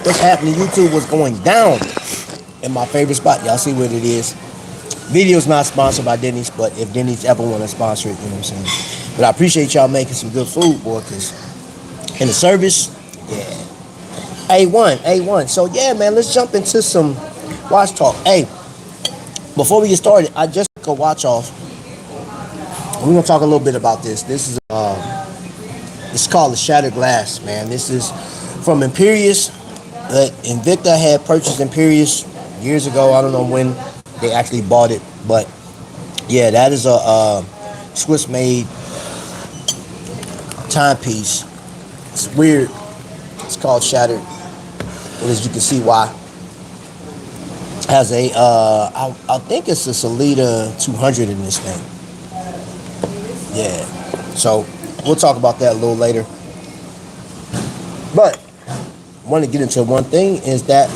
what's happening? YouTube was going down in my favorite spot. Y'all see what it is. Video's not sponsored by Denny's, but if Denny's ever want to sponsor it, you know what I'm saying. But I appreciate y'all making some good food, boy, because in the service, yeah. A1, A1. So yeah, man, let's jump into some watch talk. Hey, before we get started, I just took a watch off. We're gonna talk a little bit about this. This is it's called the Shattered Glass, man. This is from Imperius. Invicta had purchased Imperius years ago. I don't know when they actually bought it, but yeah, that is a Swiss-made timepiece. It's weird. It's called Shattered. But as you can see why. Has a I think it's a Solita 200 in this thing. Yeah. So we'll talk about that a little later. But I want to get into one thing is that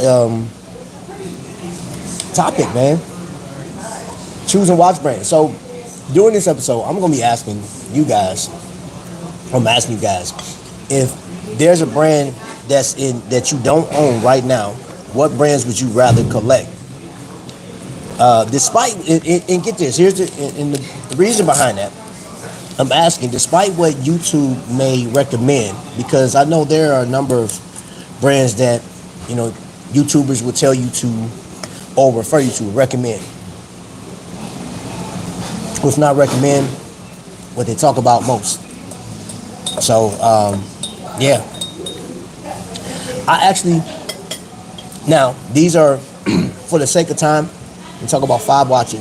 topic, man. Choosing watch brand. So during this episode, I'm gonna be asking you guys. I'm asking you guys if there's a brand that you don't own right now. What brands would you rather collect? Despite and get this, here's the reason behind that. I'm asking, despite what YouTube may recommend, because I know there are a number of brands that YouTubers will tell you to or refer you to recommend. If not recommend, what they talk about most. So yeah, I actually now these are for the sake of time. We talk about 5 watch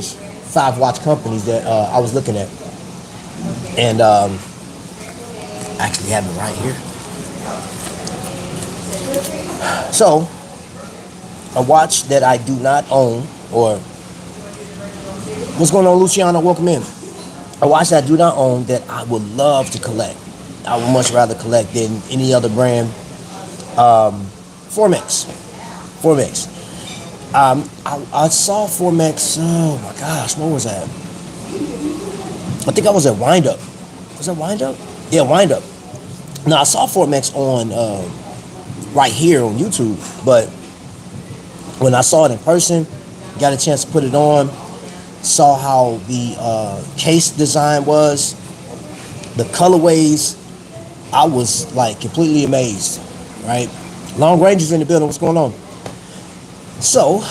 companies that I was looking at, and I actually have it right here. So, a watch that I do not own, or what's going on, Luciano? Welcome in. A watch that I do not own that I would love to collect. I would much rather collect than any other brand. Formex. I saw Formex. Oh my gosh, where was that? I think I was at Wind Up. Was that Wind Up? Yeah, Wind Up. No, I saw Formex on right here on YouTube, but when I saw it in person, got a chance to put it on, saw how the case design was, the colorways, I was like completely amazed, right? Long Rangers in the building, what's going on? So,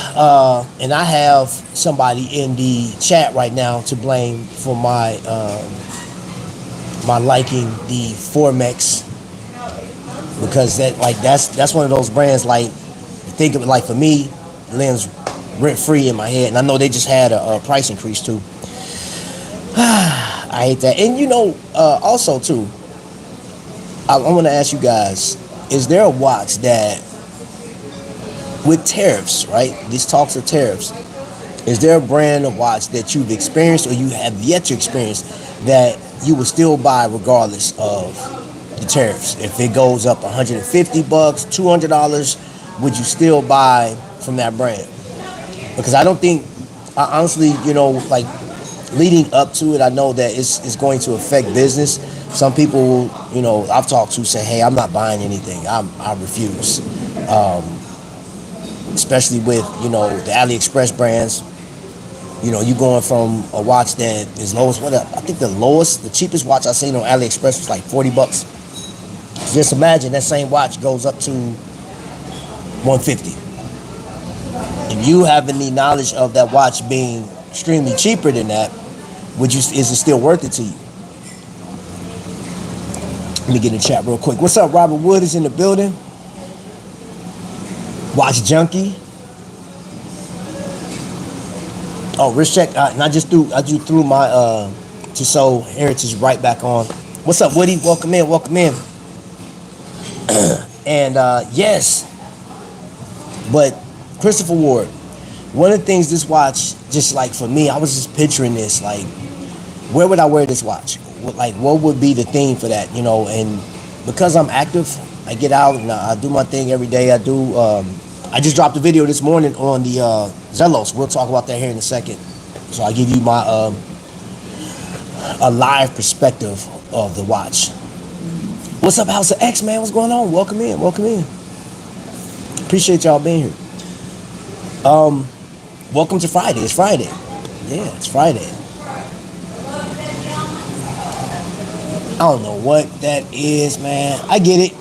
and I have somebody in the chat right now to blame for my liking the Formex, because that's one of those brands, like, think of it like, for me, lives rent free in my head, and I know they just had a price increase too. I hate that. And also too, I want to ask you guys, is there a watch that, with tariffs, right? These talks of tariffs, is there a brand of watch that you've experienced or you have yet to experience that you will still buy regardless of the tariffs? If it goes up $150, $200, would you still buy from that brand? Because I honestly, like, leading up to it, I know that it's going to affect business. Some people, I've talked to say, hey, I'm not buying anything. I refuse. Especially with, the AliExpress brands. You going from a watch that is lowest, I think the cheapest watch I seen on AliExpress was like $40. Just imagine that same watch goes up to $150. If you have any knowledge of that watch being extremely cheaper than that, is it still worth it to you? Let me get in the chat real quick. What's up? Robert Wood is in the building. Watch Junkie. Oh, wrist check. And I just threw my Tissot Heritage right back on. What's up, Woody? Welcome in. And yes, but Christopher Ward, one of the things this watch, just like for me, I was just picturing this, like, where would I wear this watch? What would be the theme for that, and because I'm active, I get out and I do my thing every day. I just dropped a video this morning on the Zelos. We'll talk about that here in a second. So I give you my a live perspective of the watch. What's up, House of X, man? What's going on? Welcome in. Appreciate y'all being here. Welcome to Friday. It's Friday. Yeah, it's Friday. I don't know what that is, man. I get it.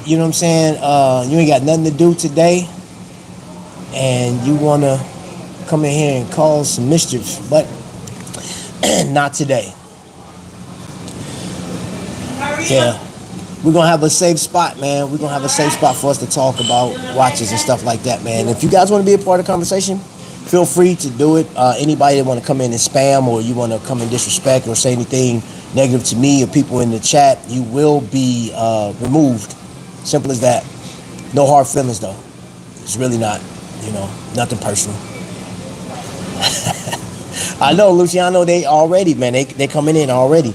You know what I'm saying? You ain't got nothing to do today, and you wanna come in here and cause some mischief, but not today. Yeah. We're gonna have a safe spot, man. We're gonna have a safe spot for us to talk about watches and stuff like that, man. If you guys want to be a part of the conversation, feel free to do it. Anybody that want to come in and spam, or you want to come and disrespect or say anything negative to me or people in the chat, you will be removed. Simple as that. No hard feelings though. It's really not, nothing personal. I know, Luciano, they already, man, they coming in already.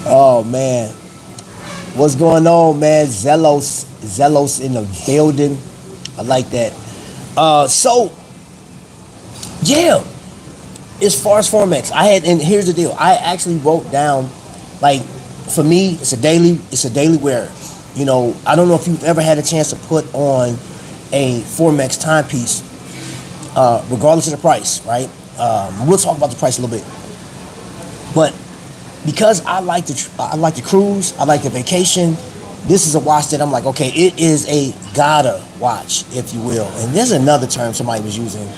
Oh man, what's going on, man? Zelos in the building. I like that. So yeah, as far as Formex, and here's the deal. I actually wrote down, like, for me, it's a daily wear. I don't know if you've ever had a chance to put on a Formex timepiece, regardless of the price, right? We'll talk about the price a little bit. But because I like to cruise, I like to vacation, this is a watch that I'm like, okay, it is a gotta watch, if you will. And there's another term somebody was using.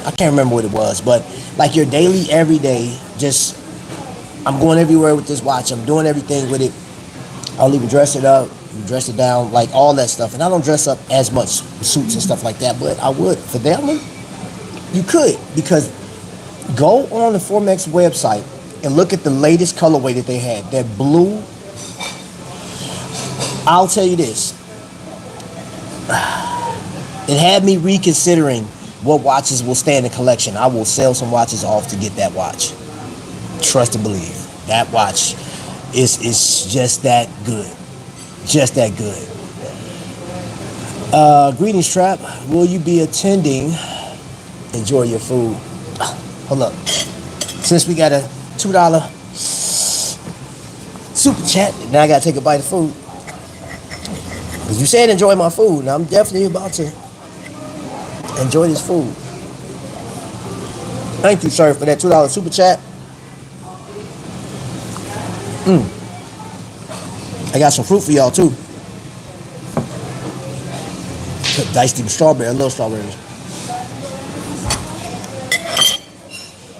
I can't remember what it was, but like your daily, everyday, just, I'm going everywhere with this watch. I'm doing everything with it. I'll even dress it up, dress it down, like all that stuff. And I don't dress up as much with suits and stuff like that, but I would. For them, you could, because go on the Formex website and look at the latest colorway that they had. That blue, I'll tell you this. It had me reconsidering what watches will stay in the collection. I will sell some watches off to get that watch. Trust and believe. That watch is just that good. Just that good. Greetings, Trap. Will you be attending? Enjoy your food. Hold up. Since we got a $2 super chat, now I gotta take a bite of food. Because you said enjoy my food, and I'm definitely about to enjoy this food. Thank you, sir, for that $2 super chat. I got some fruit for y'all too. Diced with strawberry. I love strawberries.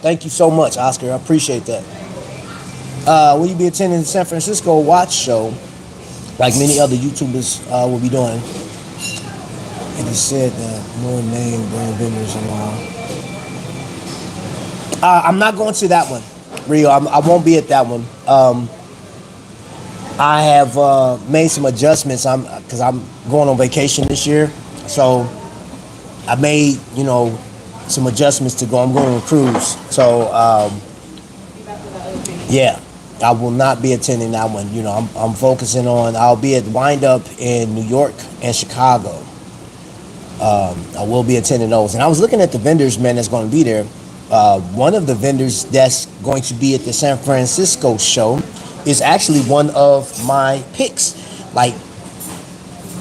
Thank you so much, Oscar. I appreciate that. Will you be attending the San Francisco Watch Show, like many other YouTubers will be doing? And he said that more name brand vendors and all. I'm not going to that one, Rio. I won't be at that one. I have made some adjustments. Because I'm going on vacation this year, so I made some adjustments to go. I'm going on a cruise, so yeah, I will not be attending that one. I'm focusing on. I'll be at Wind Up in New York and Chicago. I will be attending those, and I was looking at the vendors, man, that's going to be there. One of the vendors that's going to be at the San Francisco show is actually one of my picks, like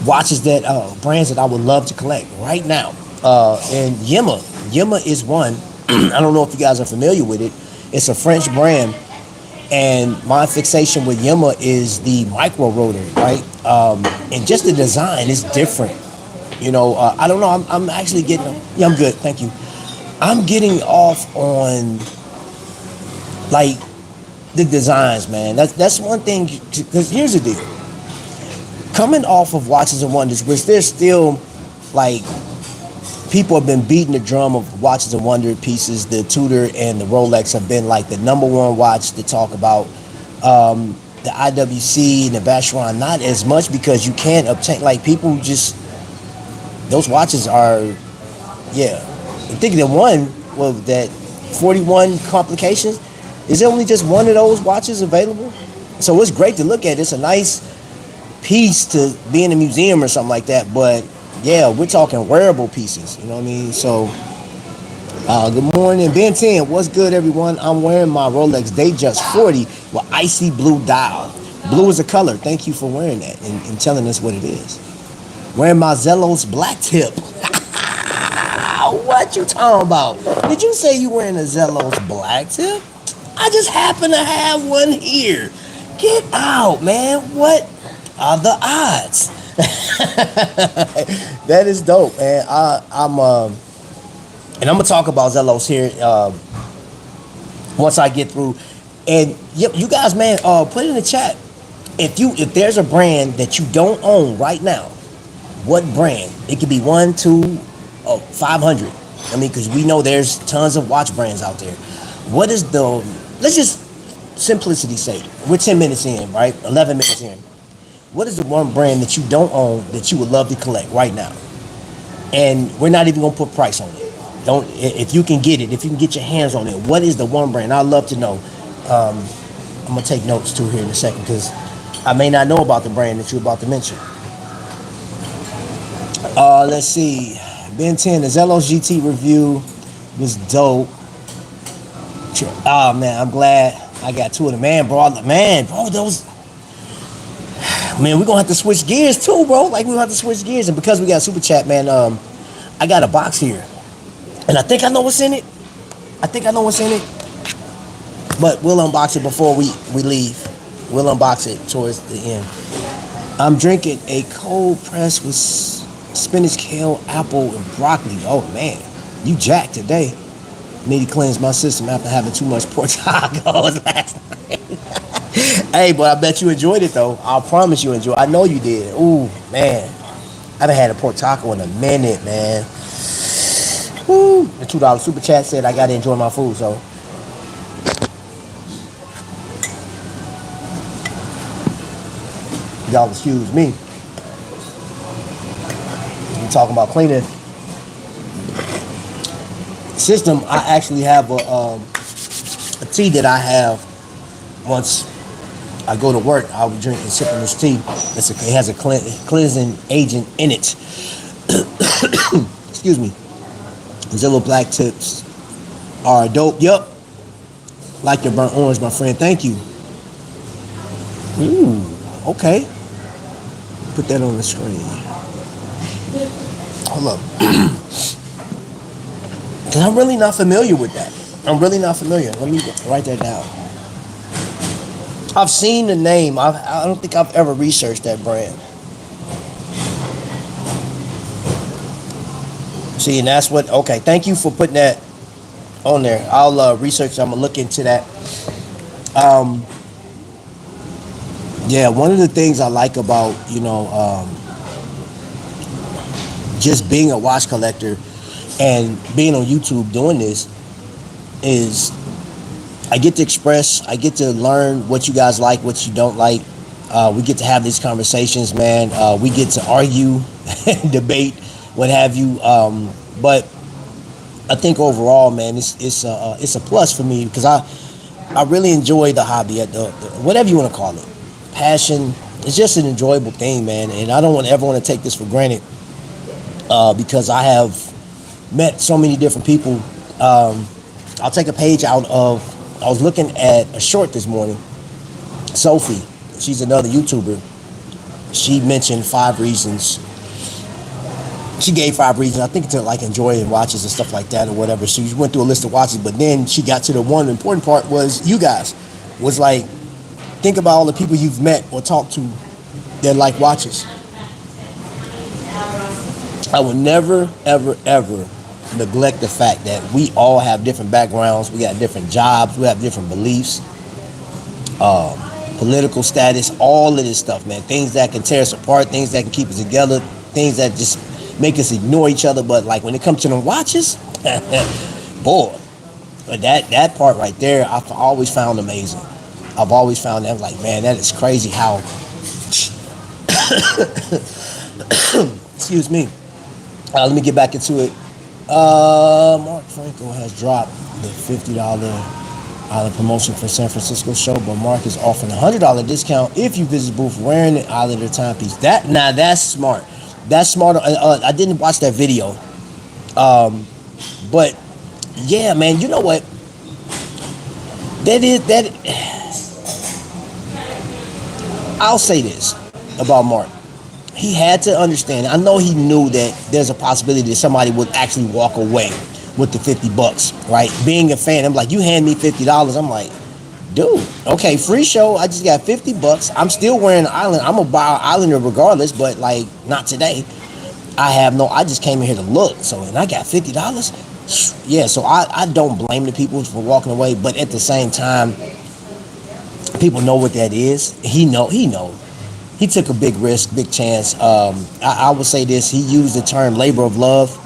watches that brands that I would love to collect right now. And Yema is one. I don't know if you guys are familiar with it. It's a French brand, and my fixation with Yema is the micro rotor, right? And just the design is different. I don't know. I'm actually getting. Yeah, I'm good. Thank you. I'm getting off on like the designs, man. That's one thing. Because here's the deal. Coming off of Watches and Wonders, which there's still like people have been beating the drum of Watches and Wonder pieces. The Tudor and the Rolex have been like the number one watch to talk about. The IWC and the Vacheron, not as much because you can't obtain, like people just, those watches are, yeah. I'm thinking that one, well, that 41 complications, is there only just one of those watches available? So it's great to look at. It's a nice piece to be in a museum or something like that. But yeah, we're talking wearable pieces. You know what I mean? So Good morning, Ben 10. What's good, everyone? I'm wearing my Rolex Datejust 40 with icy blue dial. Blue is a color. Thank you for wearing that and telling us what it is. Wearing my Zellos black tip. What you talking about? Did you say you wearing a Zellos black tip? I just happen to have one here. Get out, man. What are the odds? That is dope, man. And I'm gonna talk about Zellos here once I get through. And yep, you guys, man, put it in the chat if there's a brand that you don't own right now. What brand? It could be 1, 2, 500. I mean, because we know there's tons of watch brands out there. What is the? Let's just simplicity sake. We're 10 minutes in, right? 11 minutes in. What is the one brand that you don't own that you would love to collect right now? And we're not even gonna put price on it. Don't if you can get it, if you can get your hands on it. What is the one brand? I'd love to know. I'm gonna take notes too here in a second because I may not know about the brand that you're about to mention. Let's see. Ben 10, the Zellos GT review was dope. Oh man, I'm glad I got two of them. Man, bro, those. Man, we're gonna have to switch gears too, bro. Like we're gonna have to switch gears, and because we got super chat, man, I got a box here, and I think I know what's in it. But we'll unbox it before we leave. We'll unbox it towards the end. I'm drinking a cold press with spinach, kale, apple, and broccoli. Oh man, you jacked today. Need to cleanse my system after having too much pork tacos last night. Hey, but I bet you enjoyed it though. I promise you enjoyed. I know you did. Ooh man, I haven't had a pork taco in a minute, man. Woo. The $2 super chat said I gotta enjoy my food, so. Y'all excuse me. We're talking about cleaning system. I actually have a tea that I have once I go to work. I'll be drinking, sipping this tea. It has a cleansing agent in it. Excuse me. Zillow black tips are dope. Yup. Like your burnt orange, my friend. Thank you. Ooh. Okay. Put that on the screen. Hold up. Because I'm really not familiar with that. I'm really not familiar. Let me write that down. I've seen the name. I don't think I've ever researched that brand. See, and that's what, okay, thank you for putting that on there. I'll research, I'm going to look into that. Yeah, one of the things I like about, just being a watch collector and being on YouTube doing this is I get to express, I get to learn what you guys like, what you don't like. We get to have these conversations, man. We get to argue, debate, what have you. But I think overall, man, it's a plus for me because I really enjoy the hobby, whatever you want to call it. Passion. It's just an enjoyable thing, man. And I don't ever want to take this for granted because I have met so many different people. I'll take a page out of, I was looking at a short this morning. Sophie, she's another YouTuber. She mentioned 5 reasons. She gave 5 reasons, I think, to like enjoy watches and stuff like that or whatever. She went through a list of watches, but then she got to the one important part was you guys. Was like, think about all the people you've met or talked to that like watches. I will never, ever, ever neglect the fact that we all have different backgrounds. We got different jobs. We have different beliefs, political status, all of this stuff, man. Things that can tear us apart, things that can keep us together, things that just make us ignore each other. But like when it comes to the watches, boy, that part right there, I've always found amazing. I've always found that, like, man, that is crazy how, excuse me. Let me get back into it. Mark Franco has dropped the $50 promotion for San Francisco show, but Mark is offering a $100 discount if you visit booth wearing the Islander timepiece. That's smart. That's smart. I didn't watch that video, but Yeah, man. You know what? That. I'll say this about Mark. He had to understand. I know he knew that there's a possibility that somebody would actually walk away with the $50, right? Being a fan, I'm like, you hand me $50. I'm like, dude, okay, free show. I just got $50. I'm still wearing an island. I'm gonna buy an islander regardless, but like not today. I just came in here to look. So and I got $50. Yeah, so I don't blame the people for walking away, but at the same time, people know what that is. He know. He took a big risk, big chance. I would say this. He used the term labor of love.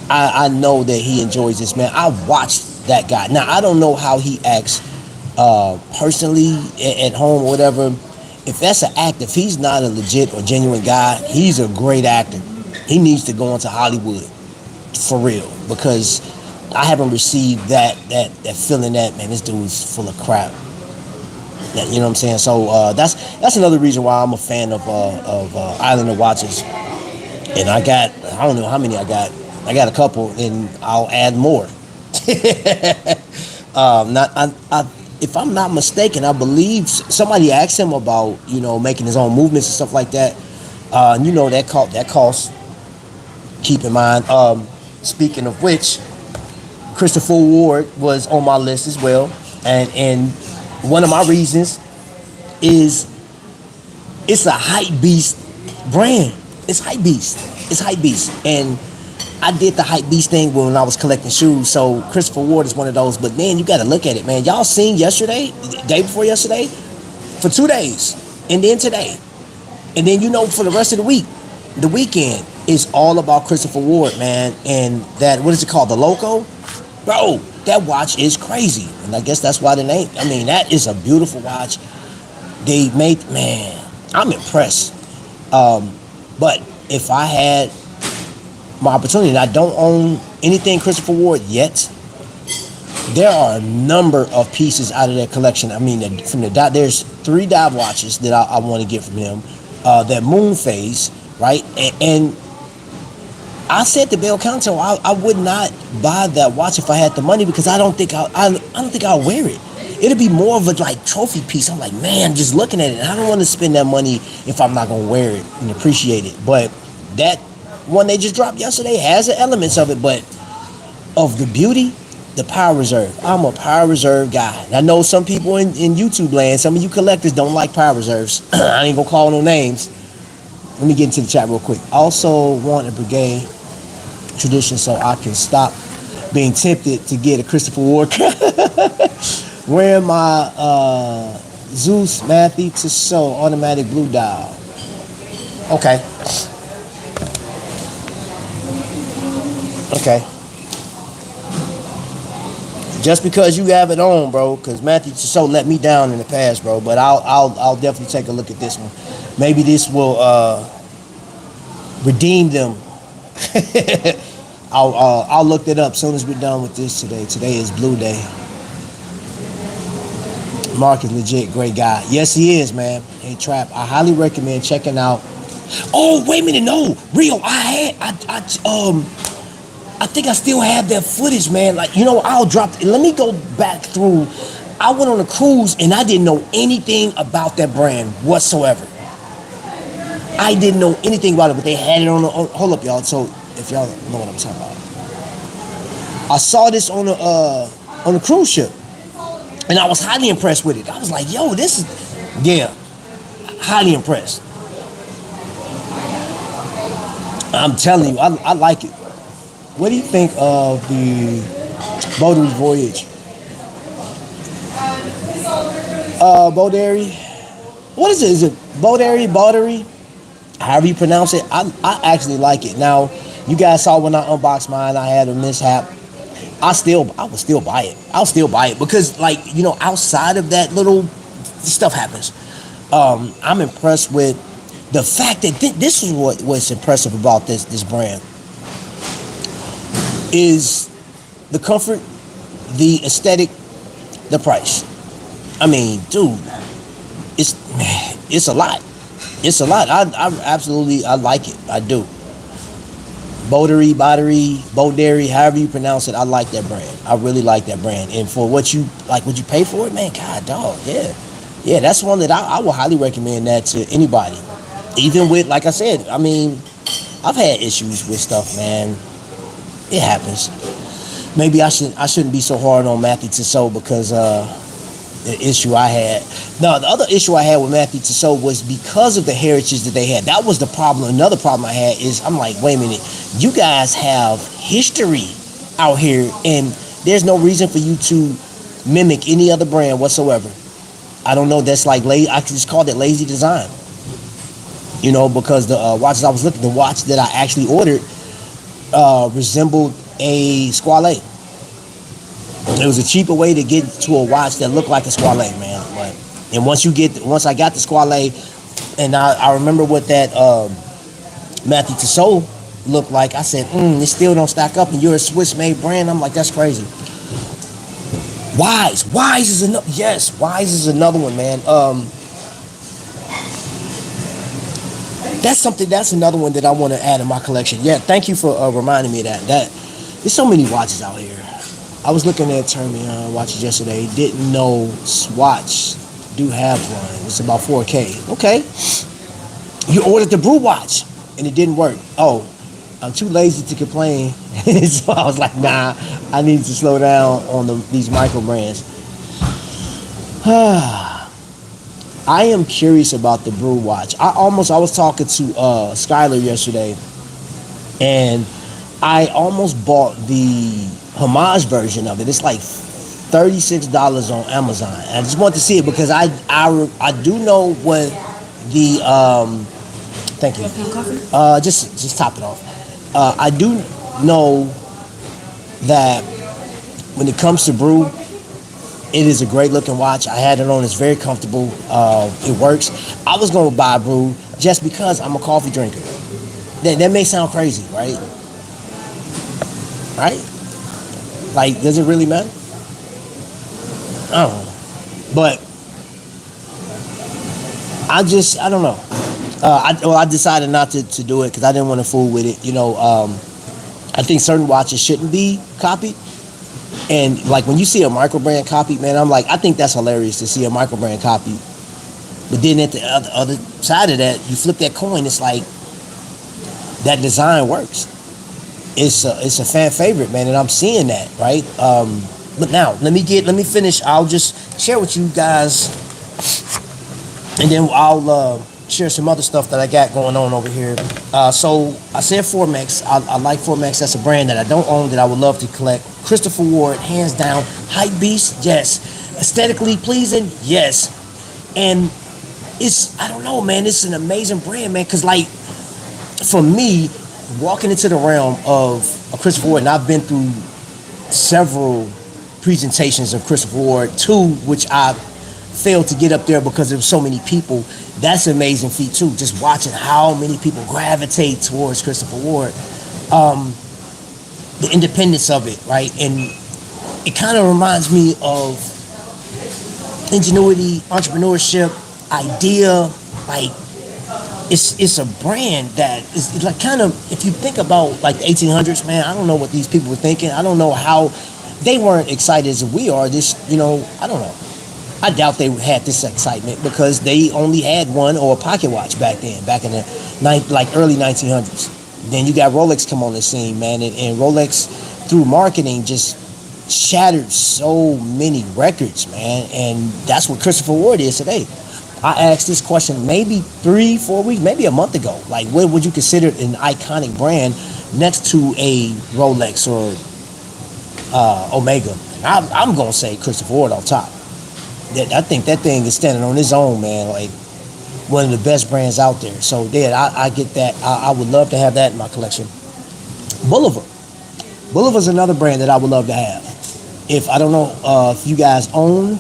I know that he enjoys this, man. I watched that guy. Now, I don't know how he acts personally at home or whatever. If that's an act, if he's not a legit or genuine guy, he's a great actor. He needs to go into Hollywood for real, because I haven't received that feeling that, man, this dude's full of crap. You know what I'm saying? So that's another reason why I'm a fan of Islander watches. And I don't know how many I got. I got a couple, and I'll add more. If I'm not mistaken, I believe somebody asked him about making his own movements and stuff like that. That costs. Keep in mind. Speaking of which, Christopher Ward was on my list as well, and one of my reasons is it's a hype beast brand. It's hype beast. It's hype beast, and I did the hype beast thing when I was collecting shoes. So Christopher Ward is one of those. But then you got to look at it, man. Y'all seen yesterday, the day before yesterday, for 2 days, and then today, and then for the rest of the week, the weekend is all about Christopher Ward, man. And that, what is it called, the Loco, bro? That watch is crazy, and I guess that's why the name. I mean, that is a beautiful watch. They made, man, I'm impressed. But if I had my opportunity, and I don't own anything Christopher Ward yet, there are a number of pieces out of that collection. I mean, there's 3 dive watches that I want to get from him. That moon phase, right? And I said to Bell Canto, I would not buy that watch if I had the money, because I don't think I'll wear it. It'll be more of a like trophy piece. I'm like, man, just looking at it, I don't want to spend that money if I'm not gonna wear it and appreciate it. But that one they just dropped yesterday has the elements of it, but of the beauty, the Power Reserve. I'm a Power Reserve guy. And I know some people in YouTube land, some of you collectors don't like Power Reserves. I ain't gonna call no names. Let me get into the chat real quick. Also want a brigade tradition so I can stop being tempted to get a Christopher Ward. Wearing my Zeus Matthew Tissot automatic blue dial. Okay. Just because you have it on, bro, because Matthew Tissot let me down in the past, bro. But I'll definitely take a look at this one. Maybe this will redeem them. I'll look it up as soon as we're done with this today. Today is Blue Day. Mark is legit, great guy. Yes, he is, man. Hey, Trap, I highly recommend checking out. Oh, wait a minute, no, Rio, I think I still have that footage, man. Like, I'll drop. Let me go back through. I went on a cruise and I didn't know anything about that brand whatsoever. I didn't know anything about it, but they had it on hold up, y'all. So if y'all know what I'm talking about, I saw this on a cruise ship, and I was highly impressed with it. I was like, yo, this is, yeah, highly impressed. I'm telling you, I like it. What do you think of the Bodary Voyage? Bodary? What is it? Is it Bodary? However you pronounce it. I actually like it. Now, you guys saw when I unboxed mine, I had a mishap. I would still buy it. I'll still buy it because, outside of that little stuff happens. I'm impressed with the fact that this is what's impressive about this brand. Is the comfort, the aesthetic, the price. I mean, dude, it's a lot. It's a lot. I absolutely like it. I do. Bodary, however you pronounce it. I like that brand. I really like that brand. And for what you like, would you pay for it, man? God, dog, yeah, yeah. That's one that I will highly recommend that to anybody. Even with, like I said, I mean, I've had issues with stuff, man. It happens. Maybe I shouldn't be so hard on Matthew Tissot because the issue I had. No, the other issue I had with Matthew Tissot was because of the heritage that they had. That was the problem. Another problem I had is I'm like, wait a minute, you guys have history out here, and there's no reason for you to mimic any other brand whatsoever. I don't know. That's like I just called it lazy design. You know, because the watches I was looking, the watch that I actually ordered resembled a Squale. It was a cheaper way to get to a watch that looked like a Squale, man. But, and once I got the Squale, and I remember what that Matthew Tissot looked like, I said, it still don't stack up, and you're a Swiss-made brand. I'm like, that's crazy. Wise is another. Yes, Wise is another one, man. That's another one that I want to add in my collection. Yeah, thank you for reminding me of that. There's so many watches out here. I was looking at Termion watches yesterday. Didn't know Swatch do have one. It's about 4K. Okay. You ordered the Brew watch and it didn't work. Oh, I'm too lazy to complain. So I was like, nah, I need to slow down on these micro brands. I am curious about the Brew watch. I was talking to Skylar yesterday, and I almost bought the homage version of it. It's like $36 on Amazon. I just want to see it because I do know what the thank you. Just top it off. I do know that when it comes to Brew, it is a great looking watch. I had it on. It's very comfortable. It works. I was going to buy Brew just because I'm a coffee drinker. That may sound crazy, right? Right? Like, does it really matter? I don't know. But I don't know. I decided not to do it because I didn't want to fool with it. You know, I think certain watches shouldn't be copied. And like when you see a microbrand copy, man, I'm like, I think that's hilarious to see a microbrand copy. But then at the other side of that, you flip that coin, it's like that design works. It's a fan favorite, man, and I'm seeing that, right? But now let me finish. I'll just share with you guys, and then I'll share some other stuff that I got going on over here. So I said Formex. I like Formex. That's a brand that I don't own that I would love to collect. Christopher Ward, hands down. Hype beast, yes. Aesthetically pleasing, yes. And I don't know, man. It's an amazing brand, man. Because like for me, walking into the realm of Christopher Ward, and I've been through several presentations of Christopher Ward, two which I failed to get up there because there were so many people. That's an amazing feat too. Just watching how many people gravitate towards Christopher Ward. The independence of it, right? And it kind of reminds me of ingenuity, entrepreneurship, idea. Like it's a brand that is like kind of, if you think about like the 1800s, man, I don't know what these people were thinking. I don't know how they weren't excited as we are. I don't know. I doubt they had this excitement because they only had one or a pocket watch back then, back in the early 1900s. Then you got Rolex come on the scene, man, and Rolex through marketing just shattered so many records, man, and that's what Christopher Ward is today. I asked this question maybe 3-4 weeks, maybe a month ago. Like, what would you consider an iconic brand next to a Rolex or Omega? And I'm gonna say Christopher Ward on top. I think that thing is standing on its own, man. Like one of the best brands out there. So yeah, I get that. I would love to have that in my collection. Bolivar's another brand that I would love to have. I don't know if you guys own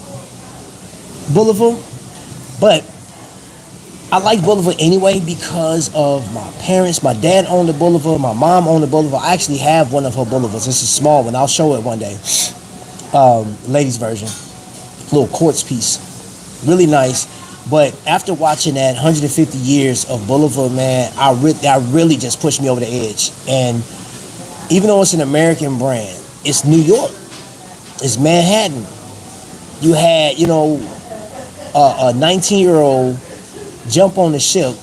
Bolivar, but I like Bolivar anyway because of my parents. My dad owned a Bolivar. My mom owned a Bolivar. I actually have one of her Bolivars. It's a small one. I'll show it one day. Ladies version. Little quartz piece. Really nice. But after watching that 150 years of Bolivar, man, I really just pushed me over the edge. And even though it's an American brand, it's New York, it's Manhattan. You had, a 19-year-old jump on the ship,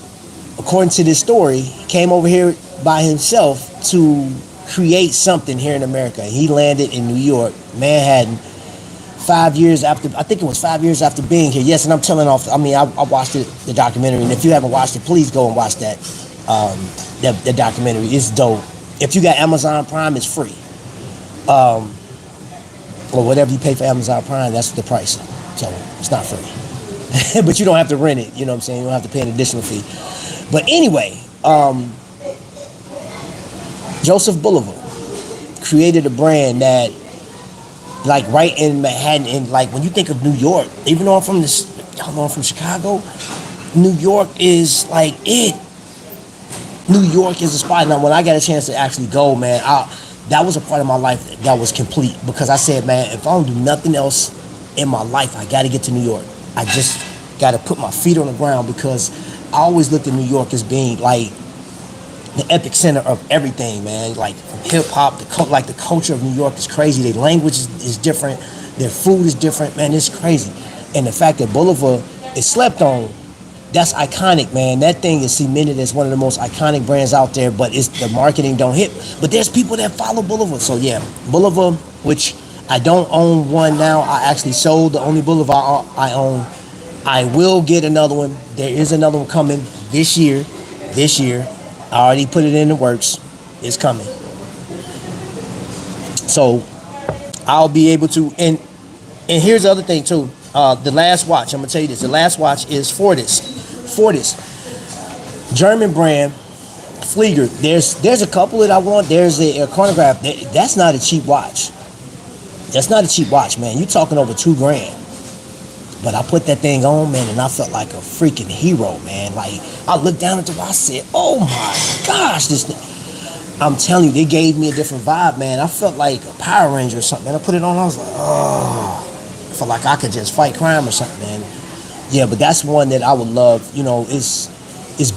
according to this story, came over here by himself to create something here in America. He landed in New York, Manhattan, 5 years after, I think it was 5 years after being here. Yes, and I'm telling off, I watched the documentary, and if you haven't watched it, please go and watch that, the documentary. It's dope. If you got Amazon Prime, it's free. Or whatever you pay for Amazon Prime, that's the price. So it's not free. But you don't have to rent it, you know what I'm saying? You don't have to pay an additional fee. But anyway, Joseph Boulevard created a brand that, like, right in Manhattan, and like when you think of New York, even though I'm from Chicago, New York is like it. New York is a spot. Now, when I got a chance to actually go, man, that was a part of my life that was complete, because I said, man, if I don't do nothing else in my life, I got to get to New York. I just got to put my feet on the ground, because I always looked at New York as being like the epic center of everything, man. Like hip hop, the culture of New York is crazy. Their language is different. Their food is different, man. It's crazy. And the fact that Boulevard is slept on, that's iconic, man. That thing is cemented as one of the most iconic brands out there, but it's the marketing don't hit. But there's people that follow Boulevard. So yeah, Boulevard, which I don't own one now. I actually sold the only Boulevard I own. I will get another one. There is another one coming this year. I already put it in the works. It's coming. So I'll be able to, and here's the other thing too. The last watch, I'm gonna tell you this. The last watch is Fortis, German brand, Flieger. There's a couple that I want. There's a chronograph. That's not a cheap watch. That's not a cheap watch, man. You're talking over $2,000. But I put that thing on, man, and I felt like a freaking hero, man. Like, I looked down at the watch, I said, oh my gosh, this thing. I'm telling you, they gave me a different vibe, man. I felt like a Power Ranger or something. And I put it on, I was like, oh. I felt like I could just fight crime or something, man. Yeah, but that's one that I would love. It's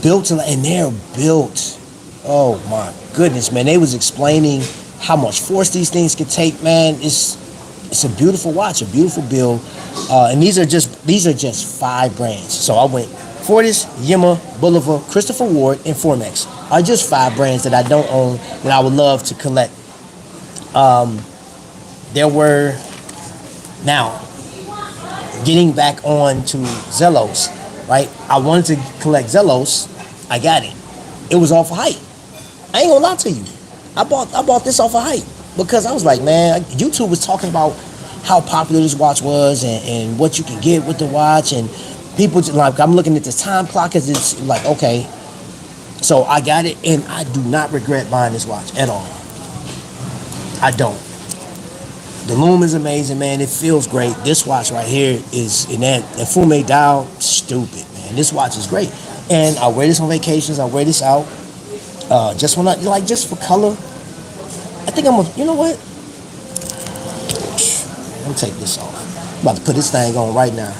built to, and they're built. Oh my goodness, man. They was explaining how much force these things can take, man. It's a beautiful watch, a beautiful build. And these are just 5 brands. So I went Fortis, Yema, Boulevard, Christopher Ward, and Formex. Are just 5 brands that I don't own that I would love to collect. There were, now, getting back on to Zellos, right? I wanted to collect Zellos. I got it. It was off of hype. I ain't gonna lie to you. I bought this off of hype, because I was like, man, YouTube was talking about how popular this watch was, and what you can get with the watch, and people just, like, I'm looking at this time clock as it's like, okay. So I got it, and I do not regret buying this watch at all. I don't. The loom is amazing, man. It feels great. This watch right here is, in that Fume dial, stupid, man. This watch is great. And I wear this on vacations. I wear this out. Just when just for color. I think you know what? Let me take this off. I'm about to put this thing on right now.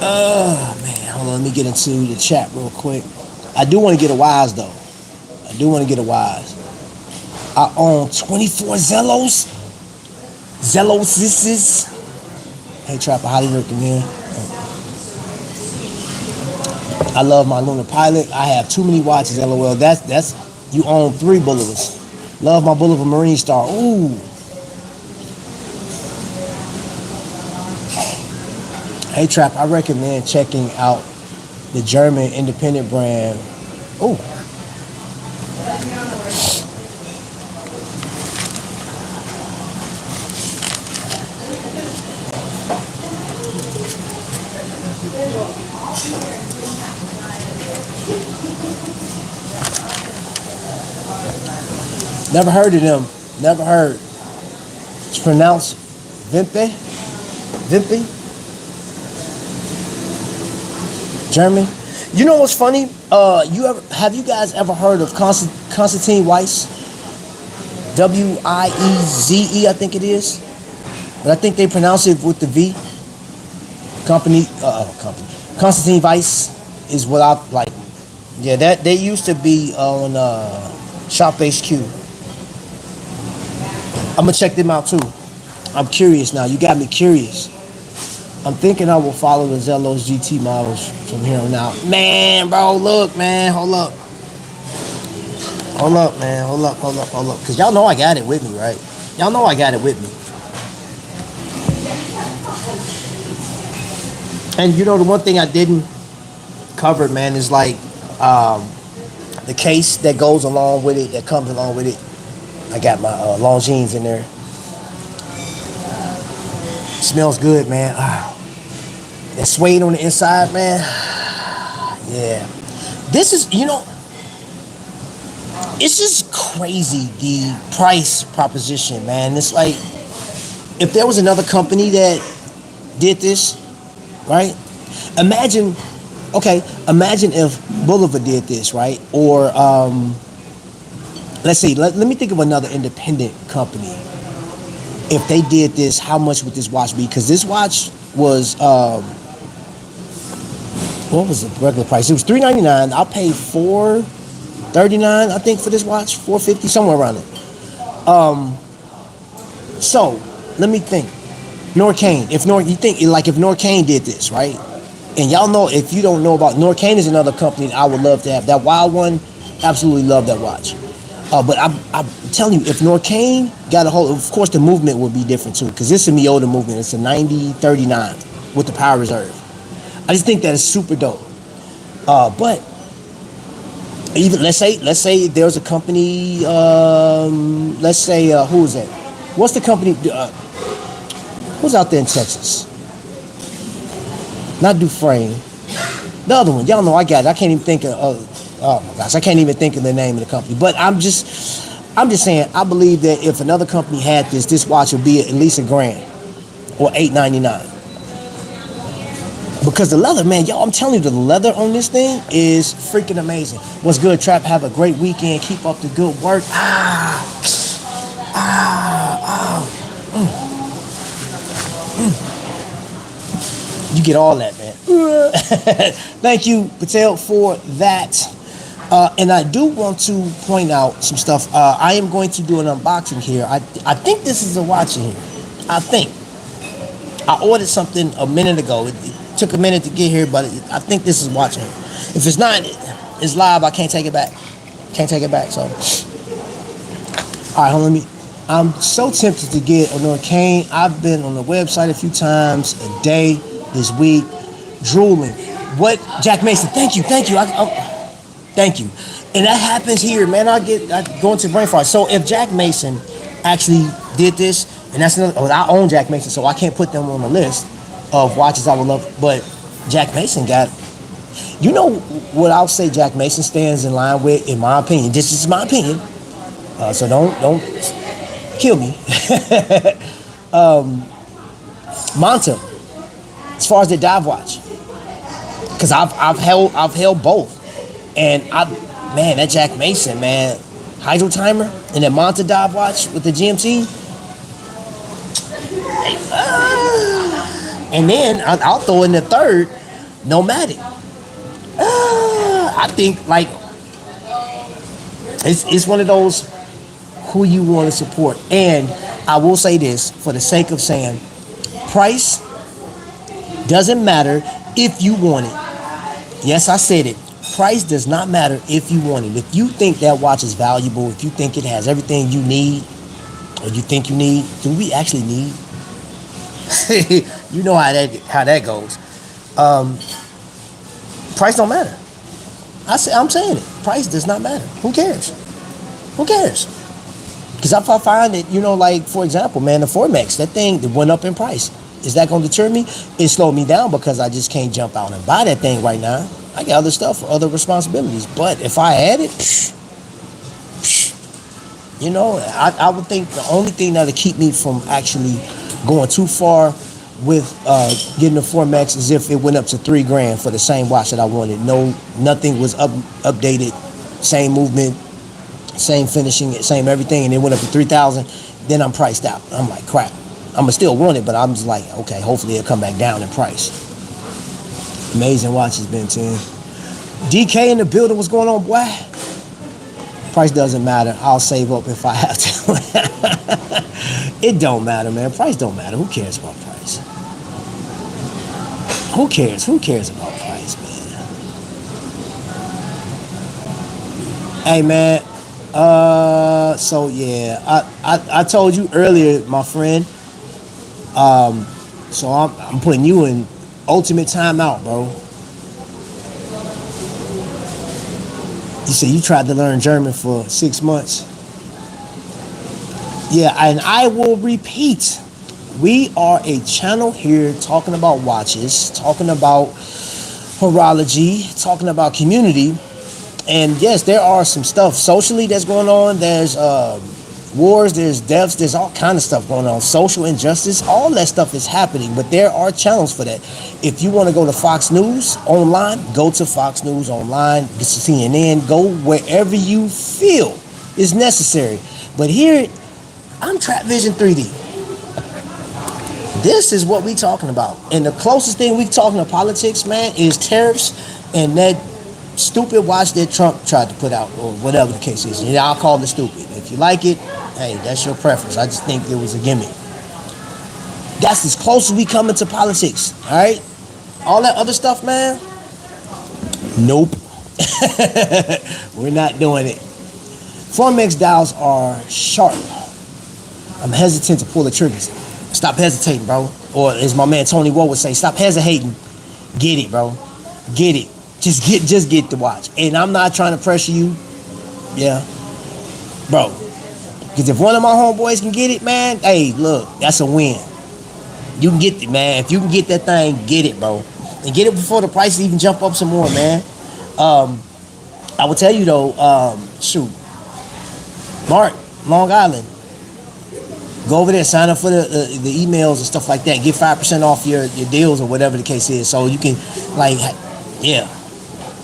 Oh, man. Hold on. Let me get into the chat real quick. I do want to get a Wise, though. I own 24 Zellos. Zellosises. Hey, Trapper, how you looking, man? I love my Lunar Pilot. I have too many watches, LOL. That's you own 3 Boulevards. Love my Boulevard Marine Star. Ooh. Hey, Trap, I recommend checking out the German independent brand. Ooh. Never heard of them. Never heard. It's pronounced Vimpe. German. You know what's funny? Have you guys ever heard of Constantine Weiss? Wieze, I think it is. But I think they pronounce it with the V. Company. Constantine Weiss is what I like. Yeah, that they used to be on Shop HQ. I'm gonna check them out too. I'm curious now. You got me curious. I'm thinking I will follow the Zellos GT models from here on out. Man, bro, look, man, hold up. Hold up, man, hold up. Cause y'all know I got it with me, right? Y'all know I got it with me. And you know the one thing I didn't cover, man, is like the case that goes along with it, that comes along with it. I got my Longines in there. Smells good, man. That suede on the inside, man. Yeah. This is, it's just crazy, the price proposition, man. It's like, if there was another company that did this, right? Imagine if Boulevard did this, right? Or, let's see, let me think of another independent company. If they did this, how much would this watch be? Because this watch was, what was the regular price? It was $399. I paid $439, I think, for this watch. $450, somewhere around it. So let me think. Norcane. If Norcane did this, right? And y'all know, if you don't know about Norcane, is another company that I would love to have. That wild one, absolutely love that watch. But I'm telling you, if Norcane got a hold, of course the movement would be different too, because this is a Miyota movement. It's a 9039 with the power reserve. I just think that is super dope. But even let's say there's a company. Let's say who is that? What's the company? Who's out there in Texas? Not Dufresne. The other one. Y'all know I got it. I can't even think of. Oh my gosh, I can't even think of the name of the company. But I'm just saying, I believe that if another company had this watch would be at least $1,000 or $899. Because the leather, man, y'all, I'm telling you, the leather on this thing is freaking amazing. What's good, Trap? Have a great weekend. Keep up the good work. You get all that, man. Thank you, Patel, for that. And I do want to point out some stuff. I am going to do an unboxing here. I think this is a watch in here. I think. I ordered something a minute ago. It took a minute to get here, but I think this is watching. If it's not, it's live. I can't take it back. So, all right, hold on. I'm so tempted to get a Norcane. I've been on the website a few times a day this week, drooling. What, Jack Mason? Thank you. Thank you. And that happens here, man. I go into brain fart. So if Jack Mason actually did this, and that's another. I own Jack Mason, so I can't put them on the list of watches I would love. But Jack Mason got. You know what I'll say Jack Mason stands in line with, in my opinion. This is my opinion. So don't kill me. Manta, as far as the dive watch, because I've held both, and that Jack Mason, man, hydro timer and that Manta dive watch with the GMT, and then I'll throw in the third Nomadic. I think like it's one of those who you want to support. And I will say this for the sake of saying, price doesn't matter if you want it. Yes, I said it. Price does not matter if you want it. If you think that watch is valuable, if you think it has everything you need, or you think you need, do we actually need? You know how that goes. Price don't matter. I'm saying it. Price does not matter. Who cares? Because if I find that, like, for example, man, the Formex, that thing that went up in price. Is that going to deter me? It slowed me down because I just can't jump out and buy that thing right now. I got other stuff, other responsibilities. But if I had it, I would think the only thing that'll keep me from actually going too far with getting the Formex is if it went up to $3,000 for the same watch that I wanted. Nothing was updated, same movement, same finishing, same everything, and it went up to $3,000. Then I'm priced out. I'm like, crap. I'ma still want it, but I'm just like, okay, hopefully it'll come back down in price. Amazing watches, Ben 10. DK in the building. What's going on, boy? Price doesn't matter. I'll save up if I have to. It don't matter, man. Price don't matter. Who cares about price? Who cares? Who cares about price, man? Hey, man. So yeah, I told you earlier, my friend. So I'm putting you in ultimate timeout, bro. You said you tried to learn German for 6 months. Yeah, and I will repeat. We are a channel here talking about watches, talking about horology, talking about community. And yes, there are some stuff socially that's going on. There's wars, there's deaths, there's all kind of stuff going on. Social injustice, all that stuff is happening. But there are channels for that. If you want to go to Fox News online, go to Fox News online, get to CNN, go wherever you feel is necessary. But here, I'm Trapvision 3D. This is what we talking about. And the closest thing we talking to politics, man, is tariffs and that stupid watch that Trump tried to put out, or whatever the case is. Yeah, I'll call it stupid. If you like it, hey, that's your preference. I just think it was a gimmick. That's as close as we coming to politics, all right? All that other stuff, man, nope. We're not doing it. Formex dials are sharp. I'm hesitant to pull the triggers. Stop hesitating, bro. Or as my man Tony Woe would say, stop hesitating. Get it, bro. Get it. Just get the watch. And I'm not trying to pressure you. Yeah. Bro. Because if one of my homeboys can get it, man, hey, look, that's a win. You can get it, man. If you can get that thing, get it, bro. And get it before the prices even jump up some more, man. I will tell you though, shoot. Mark, Long Island. Go over there, sign up for the emails and stuff like that. Get 5% off your deals or whatever the case is. So you can, like, yeah,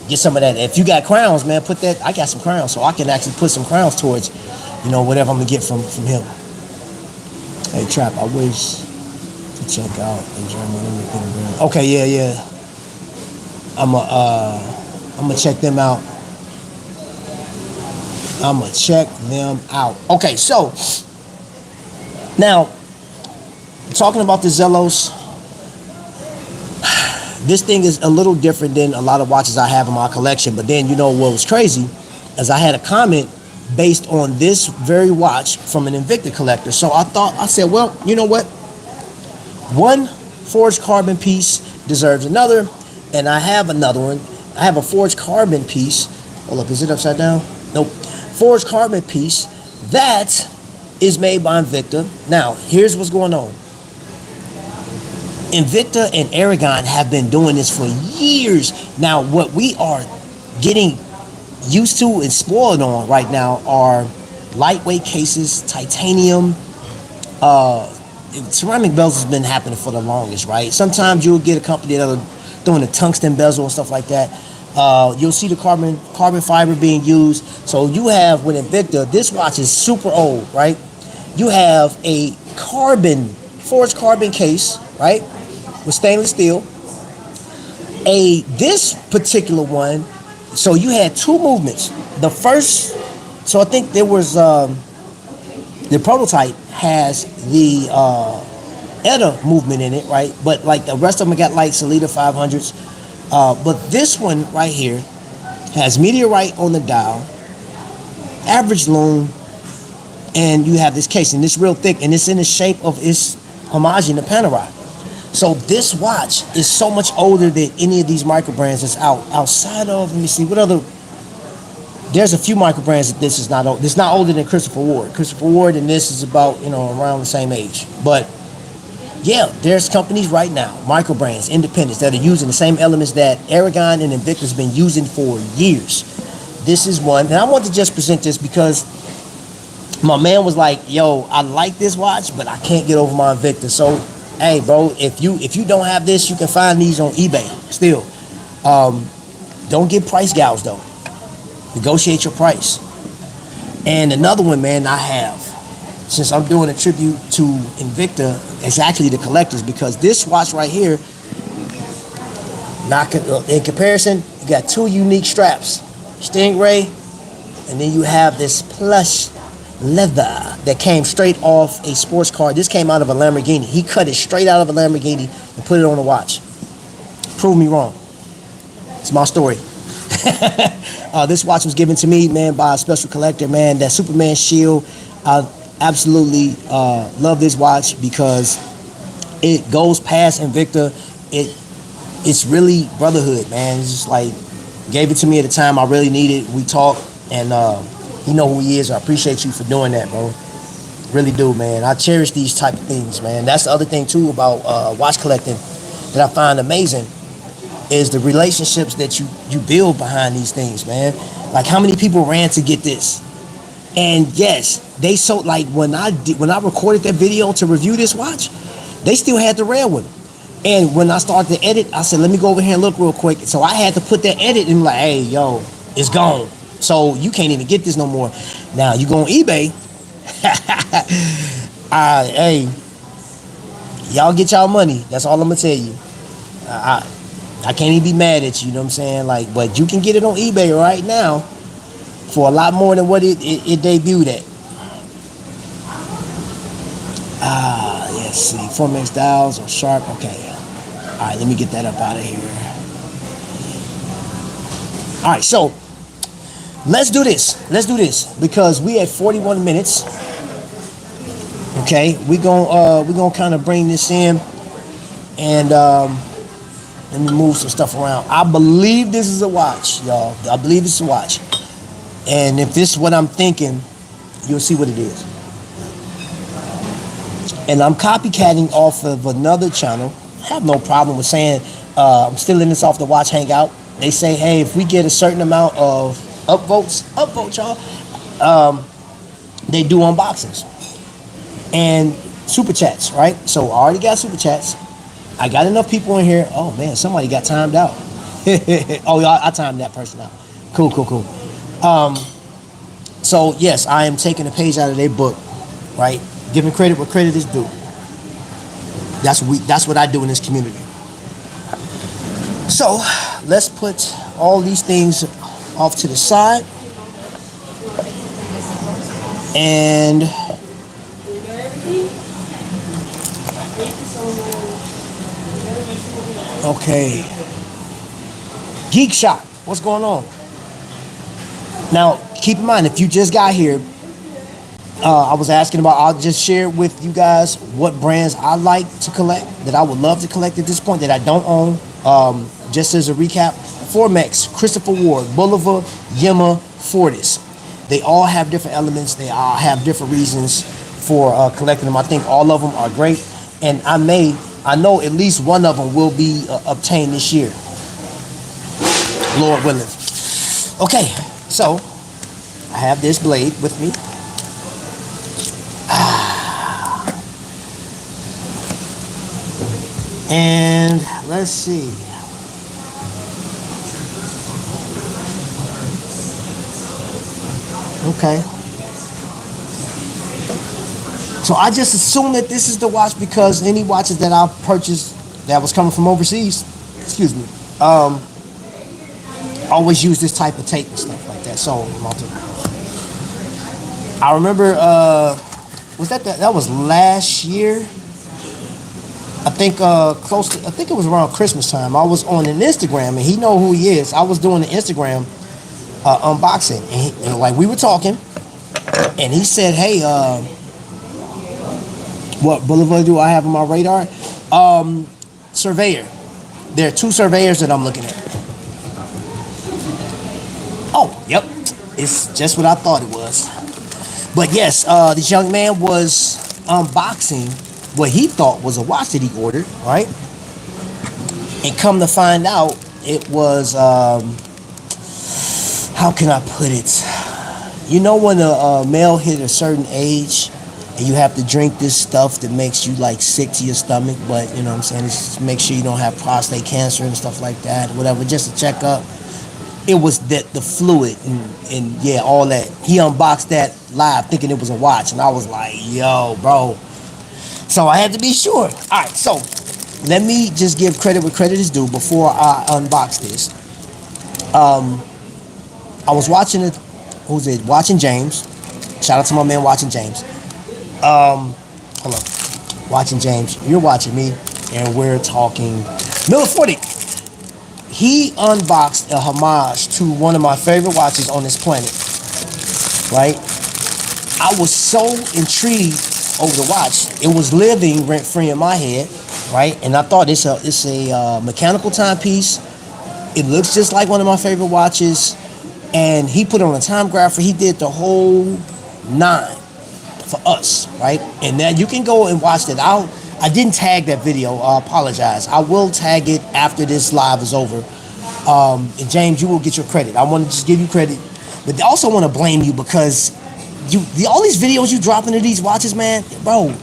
get some of that. If you got crowns, man, put that. I got some crowns, so I can actually put some crowns towards, whatever I'm gonna get from him. Hey, Trap, I wish to check out in Germany. Okay, yeah. I'm gonna check them out. Okay, so now talking about the Zellos, this thing is a little different than a lot of watches I have in my collection. But then what was crazy is I had a comment based on this very watch from an Invicta collector. So I said, well, you know what? One forged carbon piece deserves another, and I have another one. I have a forged carbon piece. Hold up, is it upside down? Nope. Forged carbon piece that is made by Invicta. Now, here's what's going on. Invicta and Aragon have been doing this for years. Now, what we are getting used to and spoiled on right now are lightweight cases, titanium. Ceramic bezels has been happening for the longest, right? Sometimes you'll get a company that are doing a tungsten bezel and stuff like that. You'll see the carbon fiber being used. So you have with Invicta, this watch is super old, right? You have a forged carbon case, right, with stainless steel. This particular one, so you had two movements. The first, so I think there was the prototype has the ETA movement in it, right? But like the rest of them got like Salida 500s. But this one right here has meteorite on the dial, average lume, and you have this case, and it's real thick, and it's in the shape of its homage in the Panerai. So this watch is so much older than any of these microbrands that's outside of, let me see, what other, there's a few microbrands that this is not old. It's not older than Christopher Ward. Christopher Ward and this is about, around the same age. But yeah, there's companies right now, microbrands, independents, that are using the same elements that Aragon and Invicta has been using for years. This is one, and I want to just present this because my man was like, yo, I like this watch, but I can't get over my Invicta. So, hey, bro, if you don't have this, you can find these on eBay still. Don't get price gouged, though. Negotiate your price. And another one, man, I have, since I'm doing a tribute to Invicta, it's actually the collectors, because this watch right here, in comparison, You got two unique straps, Stingray, and then you have this plush leather that came straight off a sports car. This came out of a Lamborghini. He cut it straight out of a Lamborghini and put it on a watch. Prove me wrong. It's my story. This watch was given to me, man, by a special collector, man. That Superman shield. I absolutely love this watch because it goes past Invicta. It's really brotherhood, man. It's just like, gave it to me at a time I really needed. We talked, and you know who he is. I appreciate you for doing that, bro. Really do, man. I cherish these type of things, man. That's the other thing too about watch collecting that I find amazing is the relationships that you build behind these things, man. Like how many people ran to get this? And yes, they sold, like when I recorded that video to review this watch, they still had the rail with them. And when I started to edit, I said, let me go over here and look real quick. So I had to put that edit and like, hey, yo, it's gone. So you can't even get this no more. Now you go on eBay. Hey, y'all get y'all money. That's all I'm gonna tell you. I can't even be mad at you, you know what I'm saying? Like, but you can get it on eBay right now for a lot more than what it debuted at. Let's see, Formex dials or sharp. Okay. All right, let me get that up out of here. All right, so let's do this because we at 41 minutes. Okay, we're gonna kind of bring this in and let me move some stuff around. I believe this is a watch, y'all. I believe this is a watch. And if this is what I'm thinking, you'll see what it is. And I'm copycatting off of another channel. I have no problem with saying I'm stealing this off the Watch Hangout. They say, hey, if we get a certain amount of upvote y'all, they do unboxings and super chats, right? So I already got super chats. I got enough people in here. Oh man, somebody got timed out. Oh, y'all, I timed that person out. Cool. So yes, I am taking a page out of their book, right? Giving credit where credit is due. That's what I do in this community. So let's put all these things off to the side. And okay. Geek Shop, what's going on? Now, keep in mind, if you just got here, I was asking about, I'll just share with you guys what brands I like to collect, that I would love to collect at this point, that I don't own. Just as a recap, Formex, Christopher Ward, Bolivar, Yema, Fortis. They all have different elements. They all have different reasons for collecting them. I think all of them are great. And I know at least one of them will be obtained this year, Lord willing. Okay, so I have this blade with me. And let's see. Okay. So I just assume that this is the watch because any watches that I purchased that was coming from overseas, excuse me, always use this type of tape and stuff like that. So I remember, was that was last year? I think I think it was around Christmas time. I was on an Instagram, and he know who he is. I was doing an Instagram unboxing, and like we were talking, and he said, "Hey, what Boulevard do I have on my radar? Surveyor. There are two surveyors that I'm looking at. Oh, yep, it's just what I thought it was. But yes, this young man was unboxing what he thought was a watch that he ordered, right? And come to find out, it was, how can I put it? You know when a male hit a certain age and you have to drink this stuff that makes you like sick to your stomach, but you know what I'm saying, it's make sure you don't have prostate cancer and stuff like that, whatever, just to check up. It was that the fluid and yeah, all that. He unboxed that live thinking it was a watch, and I was like, yo, bro. So I had to be sure. All right, so let me just give credit where credit is due before I unbox this. I was watching it. Who's it? Watching James. Shout out to my man watching James. Hold on. Watching James. You're watching me, and we're talking. Miller 40. He unboxed a homage to one of my favorite watches on this planet. Right? I was so intrigued over the watch. It was living rent free in my head, right? And I thought it's a mechanical timepiece. It looks just like one of my favorite watches. And he put on a time grapher. He did the whole nine for us, right? And then you can go and watch that. I didn't tag that video. I apologize. I will tag it after this live is over. And James, you will get your credit. I want to just give you credit, but I also want to blame you because all these videos you drop into these watches, man, bro.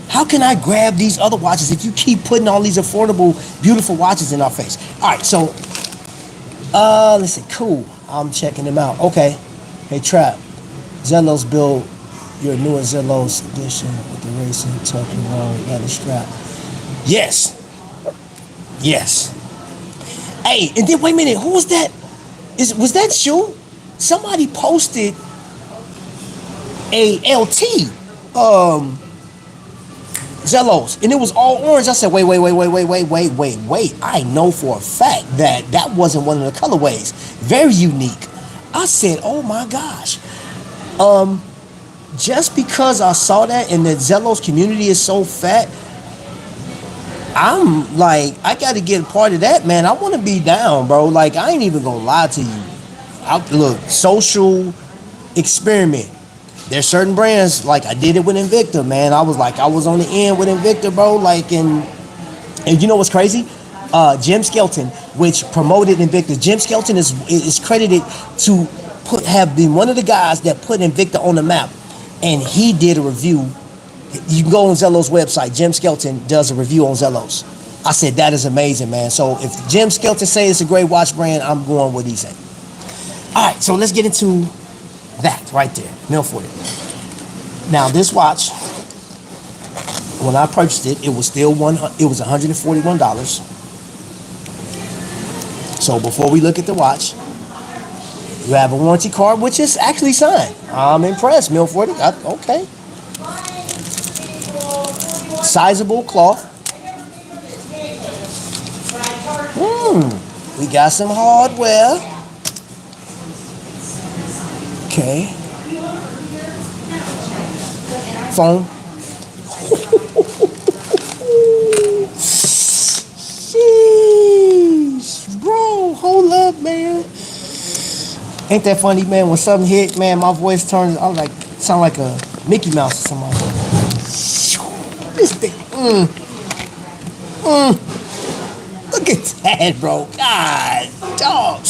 How can I grab these other watches if you keep putting all these affordable, beautiful watches in our face? All right, so let's see. Cool. I'm checking them out. Okay. Hey, Trap. Zellos build your newer Zellos edition with the racing tucking long leather strap. Yes. Yes. Hey, and then wait a minute. Who was that? Was that you? Somebody posted a LT Zellos, and it was all orange. I said, wait. I know for a fact that that wasn't one of the colorways. Very unique. I said, oh my gosh. Just because I saw that and the Zellos community is so fat, I'm like, I got to get a part of that, man. I want to be down, bro. Like, I ain't even gonna lie to you. Look, social experiment. There's certain brands, like I did it with Invicta, man. I was on the end with Invicta, bro. Like, and you know what's crazy? Jim Skelton, which promoted Invicta. Jim Skelton is credited to have been one of the guys that put Invicta on the map. And he did a review. You can go on Zello's website. Jim Skelton does a review on Zellos. I said, that is amazing, man. So if Jim Skelton says it's a great watch brand, I'm going with what he said. All right, so let's get into that right there, Mill 40. Now this watch, when I purchased it, it was still $141. So before we look at the watch, you have a warranty card, which is actually signed. I'm impressed, Mill 40. Okay. Sizable cloth. We got some hardware. Okay. Phone. Sheesh, bro, hold up, man. Ain't that funny, man? When something hit, man, my voice turns. I sound like a Mickey Mouse or something. This thing. Look at that, bro. God, dog.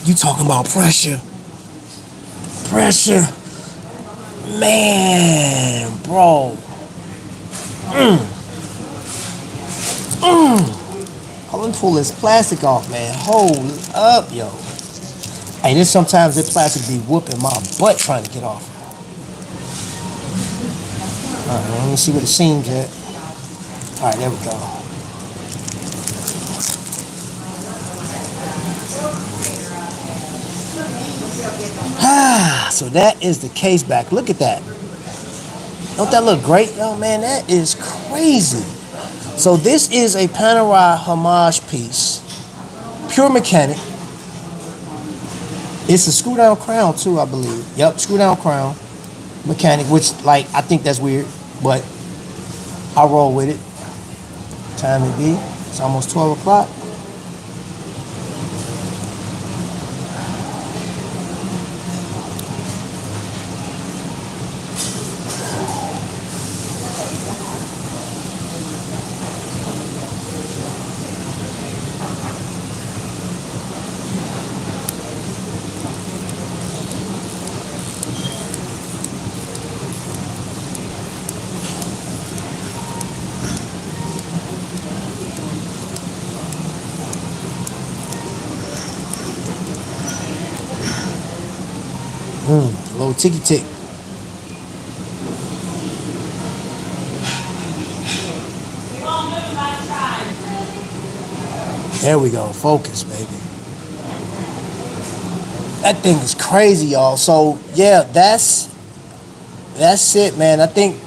You talking about pressure? Pressure, man, bro. I'm gonna pull this plastic off, man. Hold up, yo. Hey, this sometimes this plastic be whooping my butt trying to get off. All right, let me see where the seam's at. All right, there we go. So that is the case back. Look at that. Don't that look great? Oh man, that is crazy. So this is a Panerai homage piece. Pure mechanic. It's a screw down crown too, I believe. Yep, screw down crown. Mechanic, which I think that's weird, but I'll roll with it. Time to be. It's almost 12 o'clock. Little ticky tick. There we go. Focus, baby. That thing is crazy, y'all. So yeah, that's it, man. I think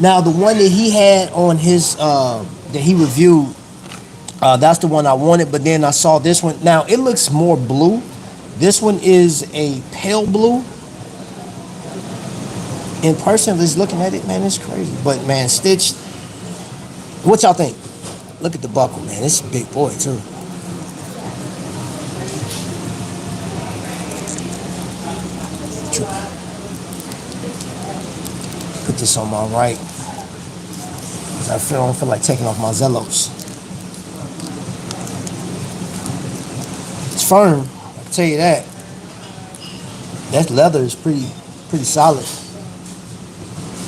now the one that he had on his that he reviewed, that's the one I wanted. But then I saw this one. Now it looks more blue. This one is a pale blue. In person, just looking at it, man, it's crazy. But man, Stitch, what y'all think? Look at the buckle, man. It's a big boy too. Put this on my right. I don't feel like taking off my Zellos. It's firm, I can tell you that. That leather is pretty solid.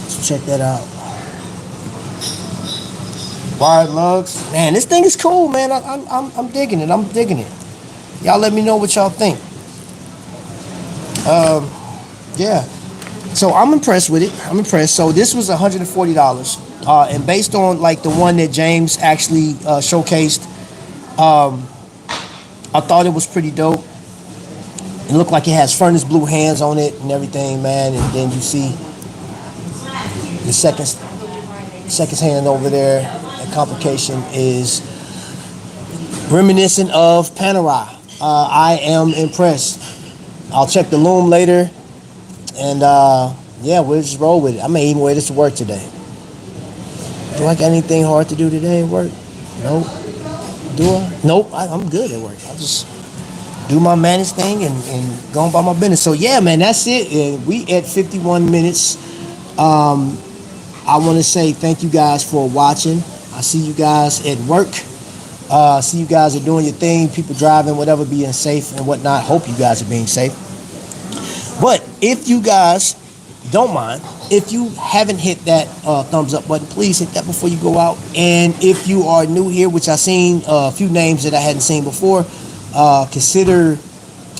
So check that out. Wide lugs. Man, this thing is cool, man. I'm digging it. I'm digging it. Y'all let me know what y'all think. Yeah. So I'm impressed with it. I'm impressed. So this was $140. And based on like the one that James actually showcased, I thought it was pretty dope. It looked like it has furnace blue hands on it and everything, man. And then you see the second hand over there. That complication is reminiscent of Panerai. I am impressed. I'll check the loom later. And yeah, we'll just roll with it. I may even wear this to work today. Do I got anything hard to do today at work? Nope. Do I? Nope. I'm good at work. I just do my managed thing and go on by my business. So yeah, man, that's it. We at 51 minutes. I want to say thank you guys for watching. I see you guys at work. See you guys are doing your thing. People driving, whatever, being safe and whatnot. Hope you guys are being safe. But if you guys don't mind, if you haven't hit that thumbs up button, please hit that before you go out. And if you are new here, which I've seen a few names that I hadn't seen before, consider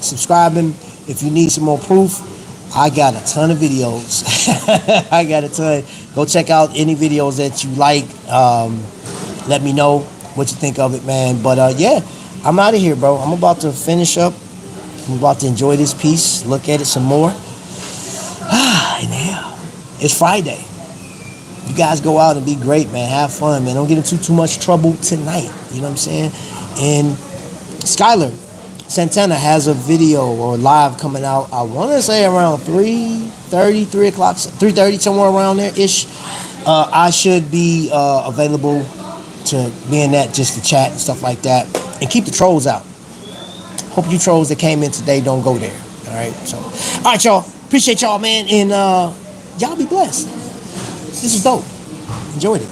subscribing. If you need some more proof, I got a ton of videos. I got a ton. Go check out any videos that you like. Let me know what you think of it, man. But yeah, I'm out of here, bro. I'm about to finish up. I'm about to enjoy this piece, look at it some more. And yeah, it's Friday. You guys go out and be great, man. Have fun, man. Don't get into too much trouble tonight. You know what I'm saying? And Skylar Santana has a video or live coming out, I want to say around 3:30, 3 o'clock, 3:30, somewhere around there-ish. I should be available to be in that just to chat and stuff like that. And keep the trolls out. Hope you trolls that came in today don't go there. All right. So, all right, y'all. Appreciate y'all, man. And y'all be blessed. This is dope. Enjoyed it.